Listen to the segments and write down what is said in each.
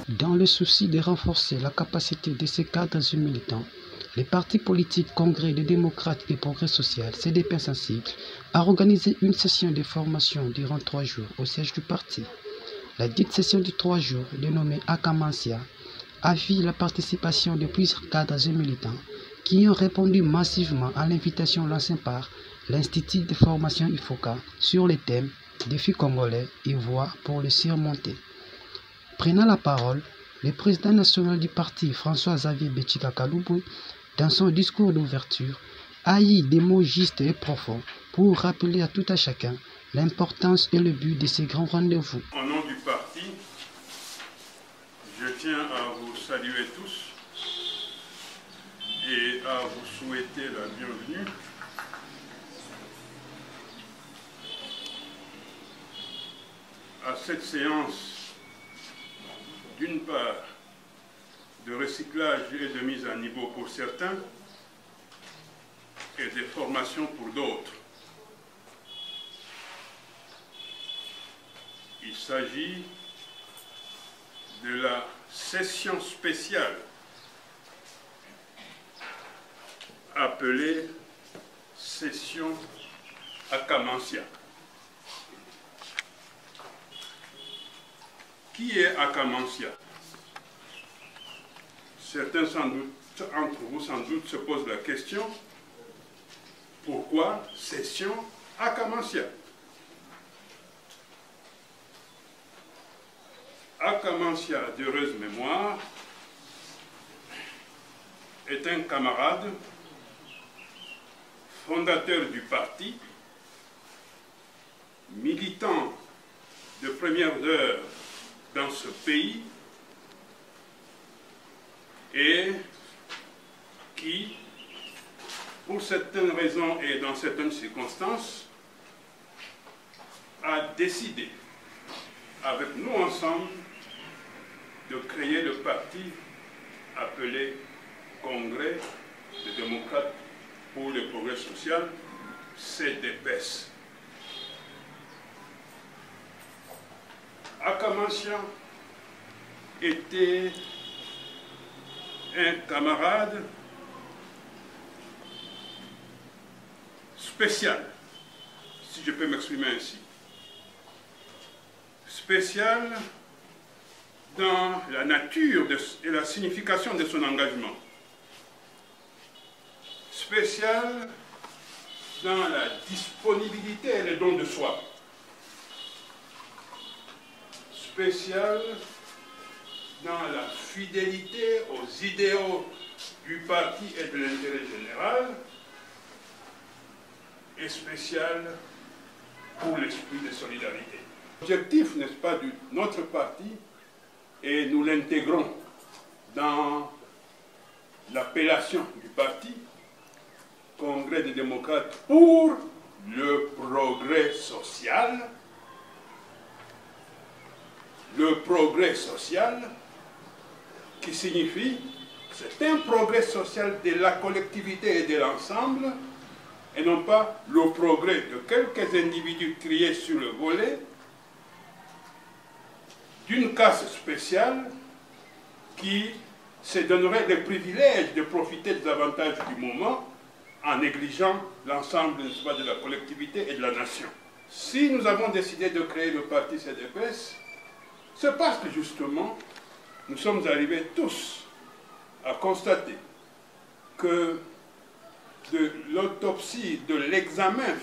Dans le souci de renforcer la capacité de ces cadres et militants, les partis politiques Congrès des démocrates et progrès social, CDP Sensible, a organisé une session de formation durant 3 jours au siège du parti. La dite session de 3 jours, dénommée Akamansia, a vu la participation de plusieurs cadres et militants qui ont répondu massivement à l'invitation lancée par l'Institut de formation IFOCA sur les thèmes défis congolais et voies pour les surmonter. Prenant la parole, le président national du parti, François-Xavier Béchika Kaloubou, dans son discours d'ouverture, a eu des mots justes et profonds pour rappeler à tout un chacun l'importance et le but de ces grands rendez-vous. Au nom du parti, je tiens à vous saluer tous et à vous souhaiter la bienvenue à cette séance, d'une part, de recyclage et de mise à niveau pour certains et de formation pour d'autres. Il s'agit de la session spéciale appelée session Akamansia. Qui est Akamansia? Certains d'entre vous sans doute se posent la question, pourquoi session Akamansia? Akamansia d'heureuse mémoire est un camarade fondateur du parti, militant de premières heures dans ce pays et qui, pour certaines raisons et dans certaines circonstances, a décidé, avec nous ensemble, de créer le parti appelé Congrès des démocrates pour le progrès social, CDPS. Akamansia était un camarade spécial, si je peux m'exprimer ainsi. Spécial dans la nature et la signification de son engagement. Spécial dans la disponibilité et le don de soi. Spécial dans la fidélité aux idéaux du parti et de l'intérêt général, et spécial pour l'esprit de solidarité. L'objectif, n'est-ce pas, de notre parti, et nous l'intégrons dans l'appellation du parti, Congrès des démocrates pour le progrès social. Le progrès social qui signifie c'est un progrès social de la collectivité et de l'ensemble et non pas le progrès de quelques individus triés sur le volet d'une caste spéciale qui se donnerait le privilège de profiter des avantages du moment en négligeant l'ensemble de la collectivité et de la nation. Si nous avons décidé de créer le parti CDPS, c'est parce que justement, nous sommes arrivés tous à constater que de l'autopsie, de l'examen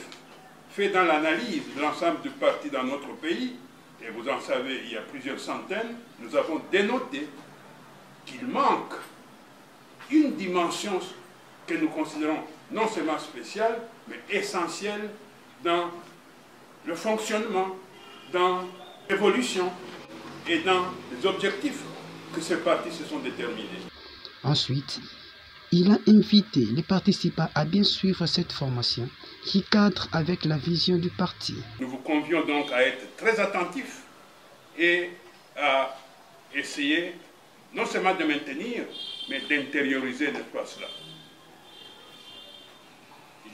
fait dans l'analyse de l'ensemble du parti dans notre pays, et vous en savez, il y a plusieurs centaines, nous avons dénoté qu'il manque une dimension que nous considérons non seulement spéciale, mais essentielle dans le fonctionnement, dans l'évolution et dans les objectifs que ces partis se sont déterminés. Ensuite, il a invité les participants à bien suivre cette formation qui cadre avec la vision du parti. Nous vous convions donc à être très attentifs et à essayer non seulement de maintenir, mais d'intérioriser, n'est-ce pas, cela.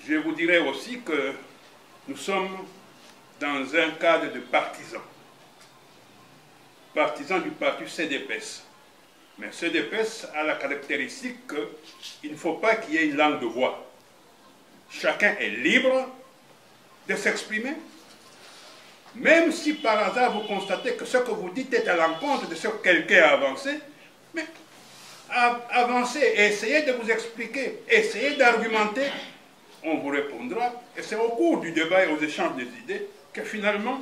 Je vous dirais aussi que nous sommes dans un cadre de partisans. partisan du parti CDPS. Mais CDPS a la caractéristique qu'il ne faut pas qu'il y ait une langue de bois. Chacun est libre de s'exprimer. Même si par hasard vous constatez que ce que vous dites est à l'encontre de ce que quelqu'un a avancé, mais avancez, essayez de vous expliquer, essayez d'argumenter, on vous répondra. Et c'est au cours du débat et aux échanges des idées que finalement,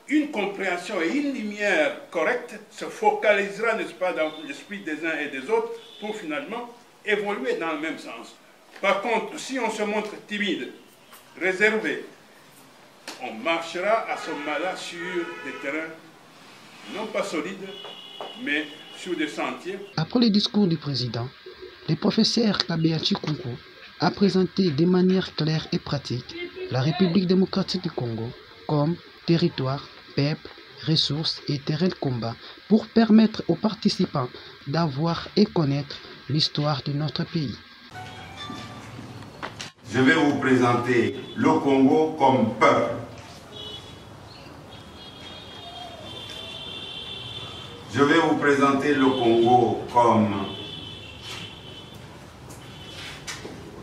une compréhension et une lumière correcte se focalisera, n'est-ce pas, dans l'esprit des uns et des autres pour finalement évoluer dans le même sens. Par contre, si on se montre timide, réservé, on marchera à ce moment-là sur des terrains non pas solides, mais sur des sentiers. Après le discours du président, le professeur Kabea Chikungu a présenté de manière claire et pratique la République démocratique du Congo comme territoire, peuple, ressources et terrain de combat pour permettre aux participants d'avoir et connaître l'histoire de notre pays. Je vais vous présenter le Congo comme peuple. Je vais vous présenter le Congo comme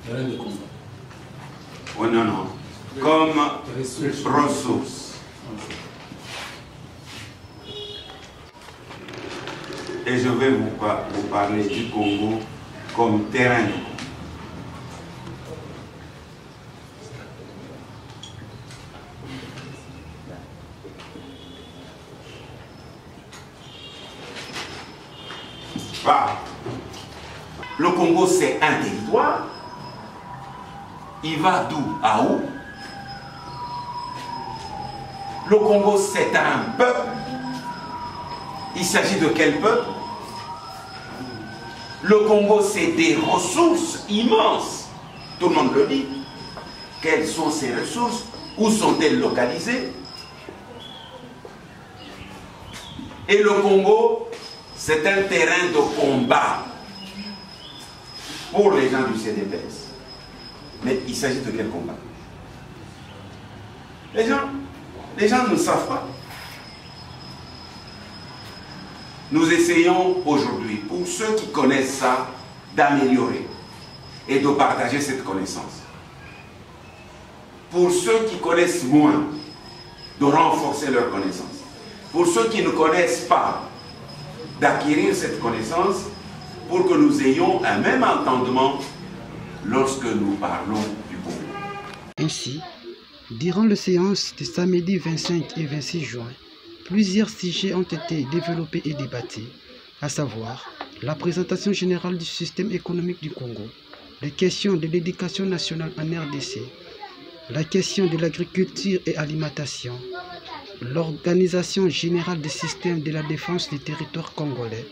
terrain de combat. Oh non, non. Comme ressources. Et je vais vous parler du Congo comme terrain de combat. Le Congo, c'est un territoire. Il va d'où à où? Le Congo, c'est un peuple. Il s'agit de quel peuple? Le Congo, c'est des ressources immenses. Tout le monde le dit. Quelles sont ces ressources? Où sont-elles localisées? Et le Congo, c'est un terrain de combat pour les gens du CDPS. Mais il s'agit de quel combat? Les gens ne savent pas. Nous essayons aujourd'hui, pour ceux qui connaissent ça, d'améliorer et de partager cette connaissance. Pour ceux qui connaissent moins, de renforcer leur connaissance. Pour ceux qui ne connaissent pas, d'acquérir cette connaissance pour que nous ayons un même entendement lorsque nous parlons du Congo. Ainsi, durant les séances de samedi 25 et 26 juin, plusieurs sujets ont été développés et débattus, à savoir la présentation générale du système économique du Congo, les questions de l'éducation nationale en RDC, la question de l'agriculture et alimentation, l'organisation générale du système de la défense du territoire congolais,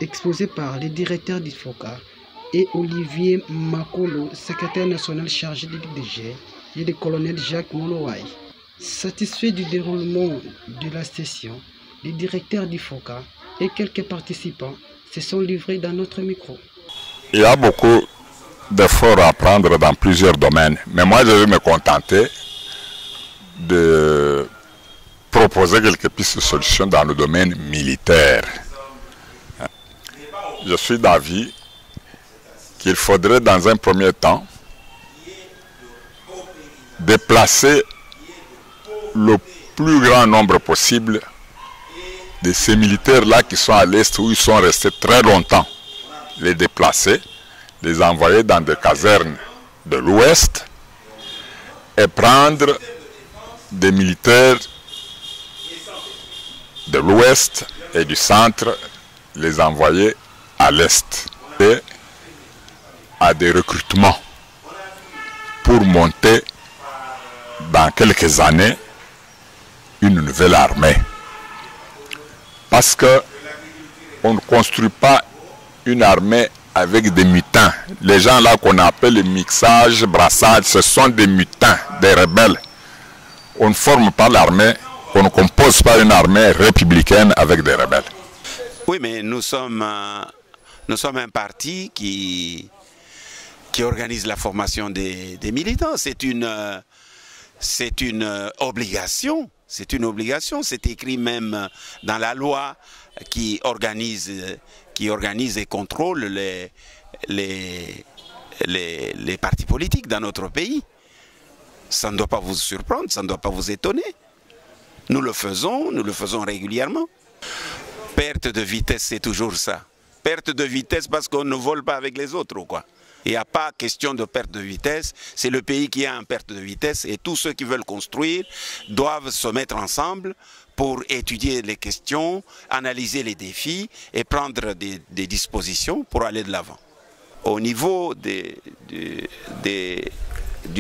exposé par le directeur du FOCA et Olivier Makolo, secrétaire national chargé de l'IDG, et le colonel Jacques Molowai. Satisfait du déroulement de la session, le directeur du FOCA et quelques participants se sont livrés dans notre micro. Il y a beaucoup d'efforts à prendre dans plusieurs domaines, mais moi je vais me contenter de proposer quelques pistes de solutions dans le domaine militaire. Je suis d'avis qu'il faudrait dans un premier temps déplacer le plus grand nombre possible de ces militaires-là qui sont à l'Est où ils sont restés très longtemps. Les déplacer, les envoyer dans des casernes de l'Ouest et prendre des militaires de l'Ouest et du Centre, les envoyer à l'Est et à des recrutements pour monter dans quelques années une nouvelle armée. Parce que on ne construit pas une armée avec des mutins. Les gens là qu'on appelle le mixage, brassage, ce sont des mutins, des rebelles. On ne forme pas l'armée, on ne compose pas une armée républicaine avec des rebelles. Oui, mais nous sommes un parti qui organise la formation des militants. C'est une obligation. C'est une obligation, c'est écrit même dans la loi qui organise et contrôle les partis politiques dans notre pays. Ça ne doit pas vous surprendre, ça ne doit pas vous étonner. Nous le faisons régulièrement. Perte de vitesse, c'est toujours ça. Perte de vitesse parce qu'on ne vole pas avec les autres ou quoi. Il n'y a pas question de perte de vitesse, c'est le pays qui est en perte de vitesse et tous ceux qui veulent construire doivent se mettre ensemble pour étudier les questions, analyser les défis et prendre des dispositions pour aller de l'avant. Au niveau du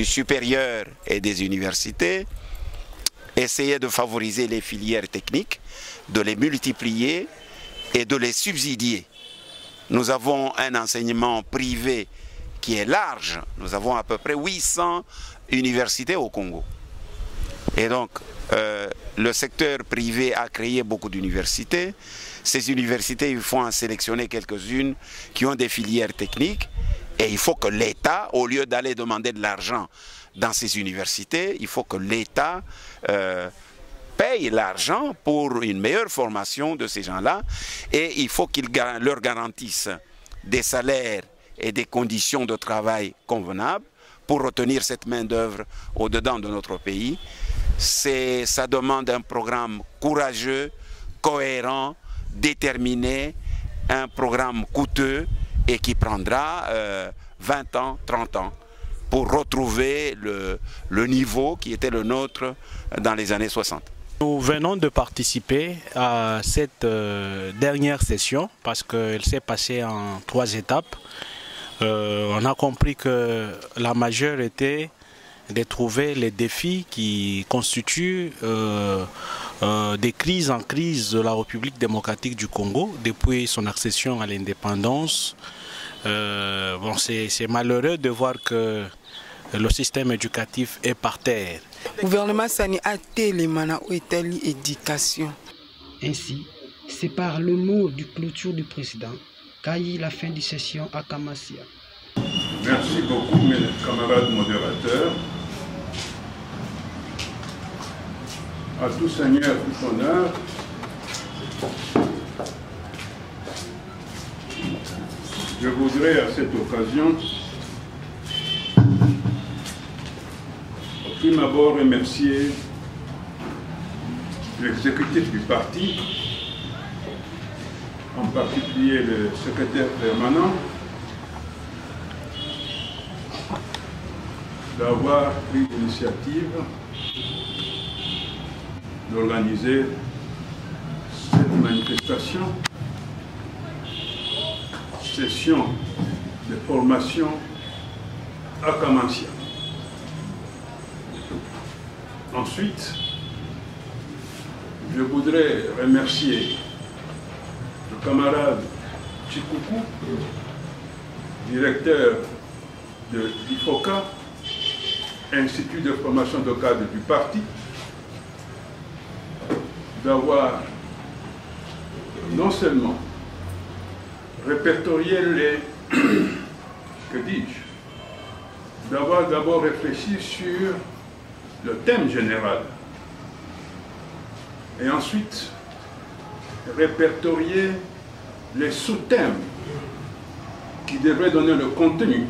supérieur et des universités, essayer de favoriser les filières techniques, de les multiplier et de les subsidier. Nous avons un enseignement privé qui est large. Nous avons à peu près 800 universités au Congo. Et donc, le secteur privé a créé beaucoup d'universités. Ces universités, il faut en sélectionner quelques-unes qui ont des filières techniques. Et il faut que l'État, au lieu d'aller demander de l'argent dans ces universités, il faut que l'État paye l'argent pour une meilleure formation de ces gens-là. Et il faut qu'il leur garantisse des salaires et des conditions de travail convenables pour retenir cette main-d'œuvre au-dedans de notre pays. Ça demande un programme courageux, cohérent, déterminé, un programme coûteux et qui prendra 20 ans, 30 ans pour retrouver le niveau qui était le nôtre dans les années 60. Nous venons de participer à cette dernière session parce qu'elle s'est passée en 3 étapes. On a compris que la majeure était de trouver les défis qui constituent des crises en crise de la République démocratique du Congo depuis son accession à l'indépendance. Bon, c'est malheureux de voir que le système éducatif est par terre. Le gouvernement a éducation. Ainsi, c'est par le mot de clôture du président qu'aille la fin de session à Kamassia. Merci beaucoup, mes camarades modérateurs. À tout seigneur, tout honneur. Je voudrais à cette occasion au prime abord remercier l'exécutif du parti, en particulier le secrétaire permanent, d'avoir pris l'initiative d'organiser cette manifestation, session de formation à Kamassia. Ensuite, je voudrais remercier le camarade Chikoukou, directeur de l'IFOCA, Institut de formation de cadre du parti, d'avoir non seulement répertorié les... que dis-je? D'avoir d'abord réfléchi sur le thème général et ensuite répertorier les sous-thèmes qui devraient donner le contenu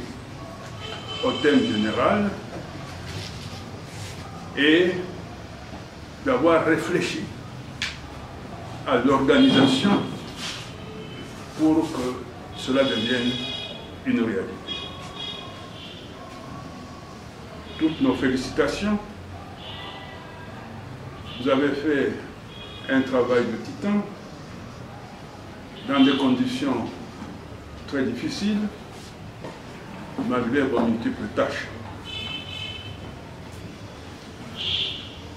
au thème général et d'avoir réfléchi à l'organisation pour que cela devienne une réalité. Toutes nos félicitations. Vous avez fait un travail de titan dans des conditions très difficiles, malgré vos multiples tâches.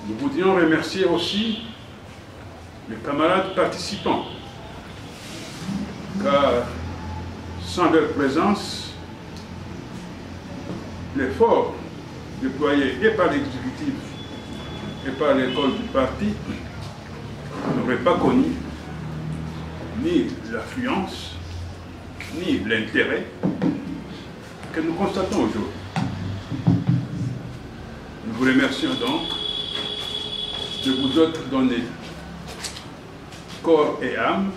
Nous voudrions remercier aussi les camarades participants, car sans leur présence, l'effort déployé et par l'exécutif et par l'école du parti n'aurait pas connu ni l'affluence, ni l'intérêt que nous constatons aujourd'hui. Nous vous remercions donc de vous autres donner corps et âme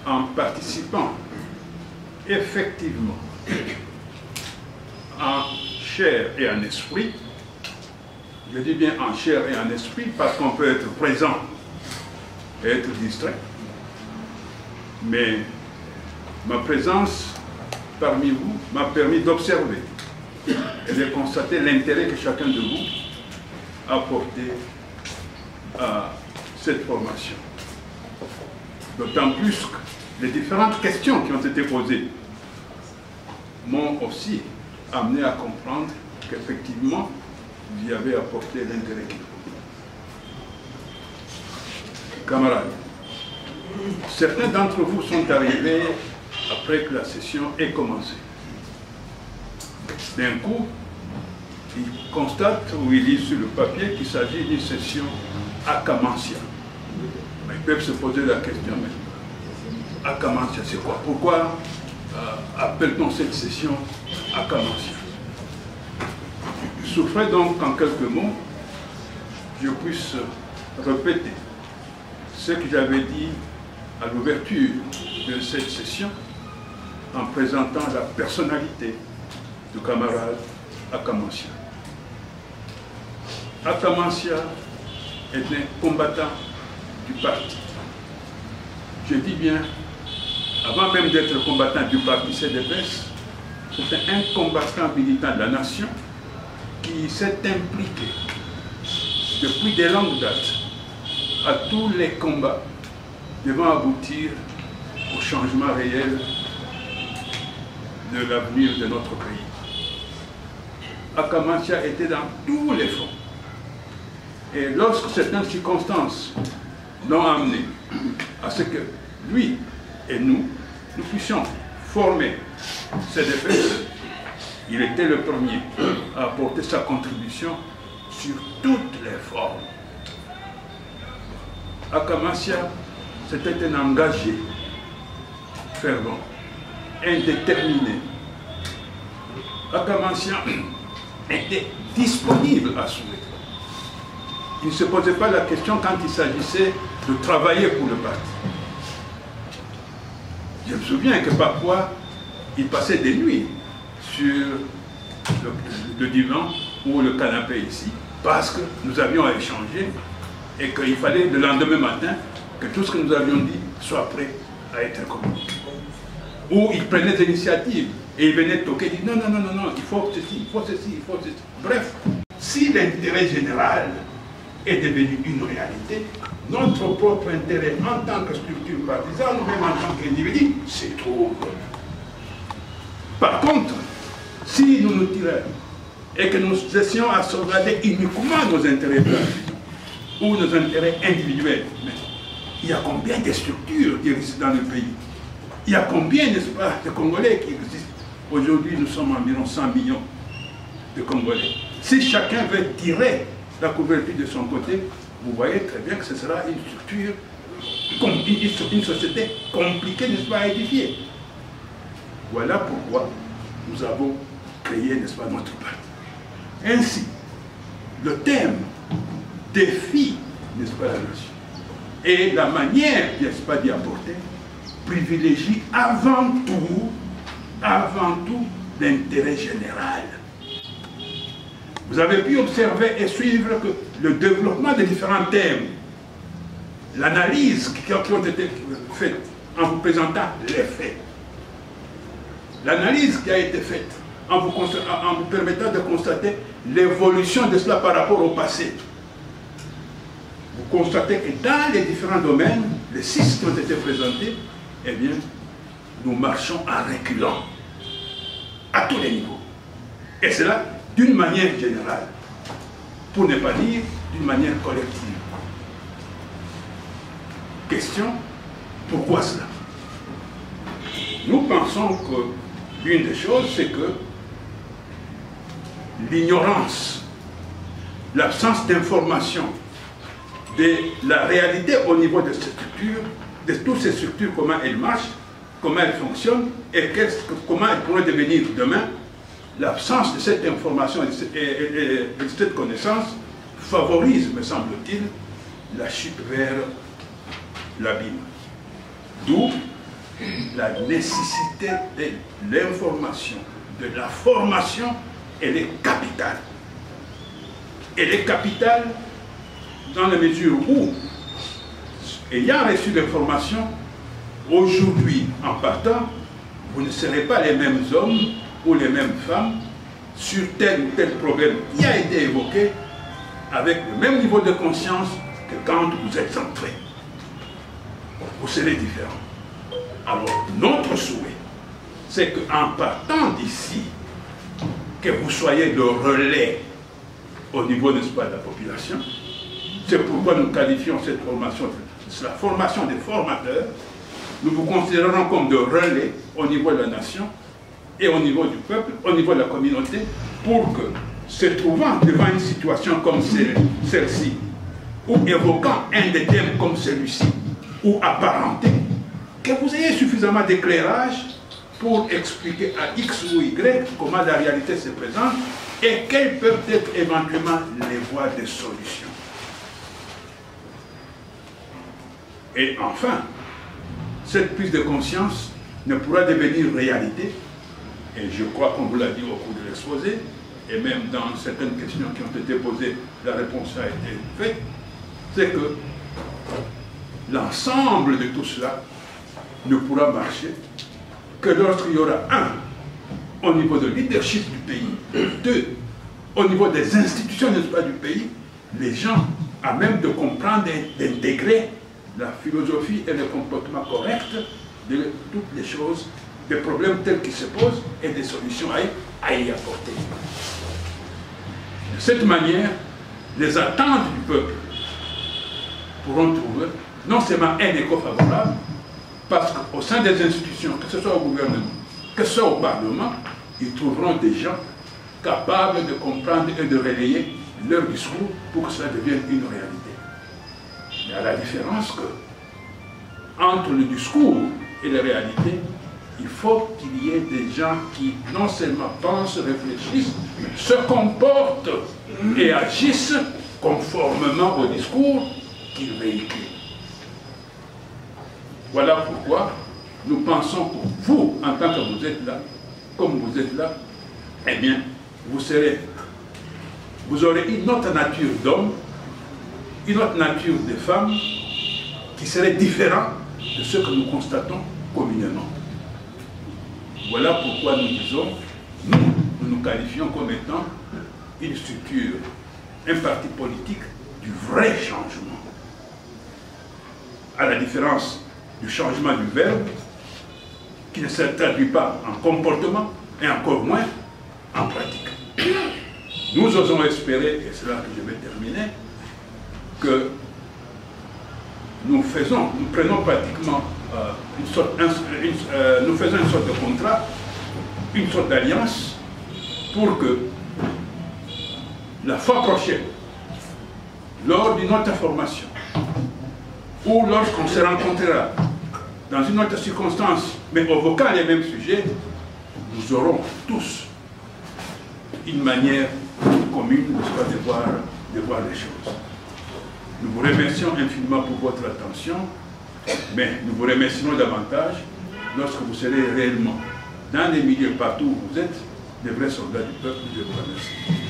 en participant effectivement en chair et en esprit. Je dis bien en chair et en esprit parce qu'on peut être présent et être distrait. Mais ma présence parmi vous m'a permis d'observer et de constater l'intérêt que chacun de vous a porté à cette formation. D'autant plus que les différentes questions qui ont été posées m'ont aussi amené à comprendre qu'effectivement, vous y avez apporté l'intérêt qu'il faut. Camarades, certains d'entre vous sont arrivés après que la session ait commencé. D'un coup, ils constatent ou ils lisent sur le papier qu'il s'agit d'une session Akamansia. Ils peuvent se poser la question, mais Akamansia, c'est quoi? Pourquoi appelle-t-on cette session Akamansia? Je souhaiterais donc qu'en quelques mots, je puisse répéter ce que j'avais dit à l'ouverture de cette session en présentant la personnalité du camarade Akamansia. Akamansia est un combattant du parti. Je dis bien, avant même d'être combattant du parti CDPS, c'est un combattant militant de la nation qui s'est impliqué depuis de longues dates à tous les combats devant aboutir au changement réel de l'avenir de notre pays. Akamansia était dans tous les fronts. Et lorsque certaines circonstances l'ont amené à ce que lui et nous puissions former CDPS, il était le premier à apporter sa contribution sur toutes les formes. Akamansia, c'était un engagé, fervent, indéterminé. Akamansia était disponible à souhait. Il ne se posait pas la question quand il s'agissait de travailler pour le parti. Je me souviens que parfois, il passait des nuits sur le divan ou le canapé ici, parce que nous avions à échanger et qu'il fallait le lendemain matin que tout ce que nous avions dit soit prêt à être communiqué. Ou il prenait des initiatives et il venait toquer, il dit non, il faut ceci, il faut ceci, il faut ceci. Bref, si l'intérêt général est devenu une réalité, notre propre intérêt en tant que structure partisane, ou même en tant qu'individu, s'étrouve. Par contre, si nous nous tirons et que nous essayons à sauvegarder uniquement nos intérêts partisans ou nos intérêts individuels, mais il y a combien de structures qui existent dans le pays? Il y a combien, n'est-ce pas, de Congolais qui existent? Aujourd'hui, nous sommes environ 100 millions de Congolais. Si chacun veut tirer la couverture de son côté, vous voyez très bien que ce sera une structure, une société compliquée, n'est-ce pas, à édifier. Voilà pourquoi nous avons créé, n'est-ce pas, notre parti. Ainsi, le thème défie, n'est-ce pas, la nation. Et la manière, n'est-ce pas, d'y apporter, privilégie avant tout l'intérêt général. Vous avez pu observer et suivre que le développement des différents thèmes, l'analyse qui ont été faites en vous présentant les faits, l'analyse qui a été faite en vous permettant de constater l'évolution de cela par rapport au passé. Vous constatez que dans les différents domaines, les 6 qui ont été présentés, eh bien, nous marchons en reculant à tous les niveaux. Et cela d'une manière générale, pour ne pas dire d'une manière collective. Question, pourquoi cela? Nous pensons que l'une des choses, c'est que l'ignorance, l'absence d'information de la réalité au niveau de ces structures, de toutes ces structures, comment elles marchent, comment elles fonctionnent et comment elles pourraient devenir demain, l'absence de cette information et de cette connaissance favorise, me semble-t-il, la chute vers l'abîme. D'où la nécessité de l'information, de la formation, elle est capitale. Elle est capitale dans la mesure où, ayant reçu l'information, aujourd'hui, en partant, vous ne serez pas les mêmes hommes ou les mêmes femmes sur tel ou tel problème qui a été évoqué avec le même niveau de conscience que quand vous êtes entré. Vous serez différents. Alors, notre souhait, c'est qu'en partant d'ici, que vous soyez le relais au niveau, n'est-ce pas, de la population. C'est pourquoi nous qualifions cette formation, c'est la formation des formateurs. Nous vous considérons comme de relais au niveau de la nation et au niveau du peuple, au niveau de la communauté, pour que, se trouvant devant une situation comme celle-ci, ou évoquant un des thèmes comme celui-ci, ou apparenté, que vous ayez suffisamment d'éclairage pour expliquer à X ou Y comment la réalité se présente et quelles peuvent être éventuellement les voies de solution. Et enfin, cette prise de conscience ne pourra devenir réalité, et je crois qu'on vous l'a dit au cours de l'exposé, et même dans certaines questions qui ont été posées, la réponse a été faite, c'est que l'ensemble de tout cela ne pourra marcher que lorsqu'il y aura, un, au niveau de leadership du pays, deux, au niveau des institutions, n'est-ce pas, du pays, les gens à même de comprendre et d'intégrer la philosophie et le comportement correct de toutes les choses, des problèmes tels qu'ils se posent et des solutions à y apporter. De cette manière, les attentes du peuple pourront trouver non seulement un écho favorable, parce qu'au sein des institutions, que ce soit au gouvernement, que ce soit au Parlement, ils trouveront des gens capables de comprendre et de relayer leur discours pour que cela devienne une réalité. Mais à la différence que, entre le discours et la réalité, il faut qu'il y ait des gens qui non seulement pensent, réfléchissent, mais se comportent et agissent conformément au discours qu'ils véhiculent. Voilà pourquoi nous pensons que vous, en tant que vous êtes là, comme vous êtes là, eh bien, vous aurez une autre nature d'homme, une autre nature de femme, qui serait différente de ce que nous constatons communément. Voilà pourquoi nous disons, nous qualifions comme étant une structure, un parti politique du vrai changement. À la différence du changement du verbe, qui ne se traduit pas en comportement et encore moins en pratique. Nous osons espérer, et c'est là que je vais terminer, que nous prenons pratiquement nous faisons une sorte de contrat, une sorte d'alliance, pour que la fois prochaine, lors d'une autre formation, ou lorsqu'on se rencontrera dans une autre circonstance, mais évoquant les mêmes sujets, nous aurons tous une manière commune de voir les choses. Nous vous remercions infiniment pour votre attention, mais nous vous remercions davantage lorsque vous serez réellement dans les milieux partout où vous êtes, des vrais soldats du peuple. Je vous remercie.